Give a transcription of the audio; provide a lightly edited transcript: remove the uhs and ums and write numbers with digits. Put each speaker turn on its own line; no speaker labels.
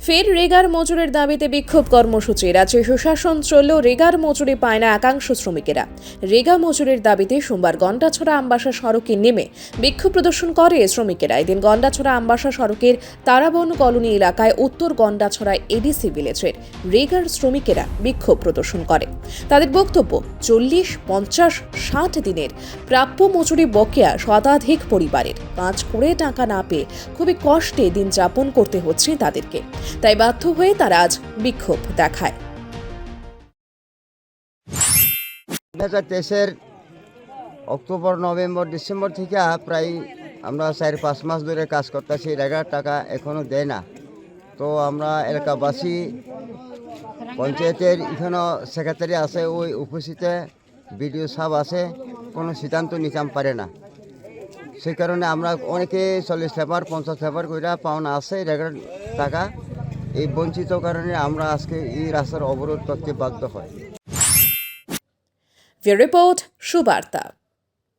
ফের রেগার মজুরির দাবিতে বিক্ষোভ কর্মসূচি। রাজ্যে সুশাসন চললেও রেগার মজুরি পায় না একাংশ শ্রমিকেরা। রেগা মজুরির দাবিতে সোমবার গন্ডাছড়া আমবাসা সড়কে নেমে বিক্ষোভ প্রদর্শন করে শ্রমিকেরা। এদিন গন্ডাছড়া আমবাসা সড়কের তারাবন কলোনি এলাকায় উত্তর গন্ডাছড়া এডিসি ভিলেজের রেগার শ্রমিকেরা বিক্ষোভ প্রদর্শন করে। তাদের বক্তব্য, 40, 50, 60 দিনের প্রাপ্য মজুরি বকেয়া শতাধিক পরিবারের। কাজ করে টাকা না পেয়ে খুবই কষ্টে দিন যাপন করতে হচ্ছে তাদেরকে। তাই বাধ্য হয়ে তারা আজ বিক্ষোভ দেখায়।
2023 অক্টোবর, নভেম্বর, ডিসেম্বর থেকে প্রায় আমরা 4-5 মাস ধরে কাজ করতেছি। রেগার টাকা এখনো দেয় না। তো আমরা এলাকাবাসী পঞ্চায়েতের এখানেও সেক্রেটারি আছে, ওই উপস্থিতে বিডিও সাহেব আছে, কোনো সিদ্ধান্ত নিতে পারে না। সেই কারণে আমরা অনেকে 40 পেপার 50 পেপার করে পাওনা আছে রেগার টাকা। এই বঞ্চিত কারণে আমরা আজকে এই রাস্তার অবরোধ করতে বাধ্য হয়।
রিপোর্ট সুবার্তা।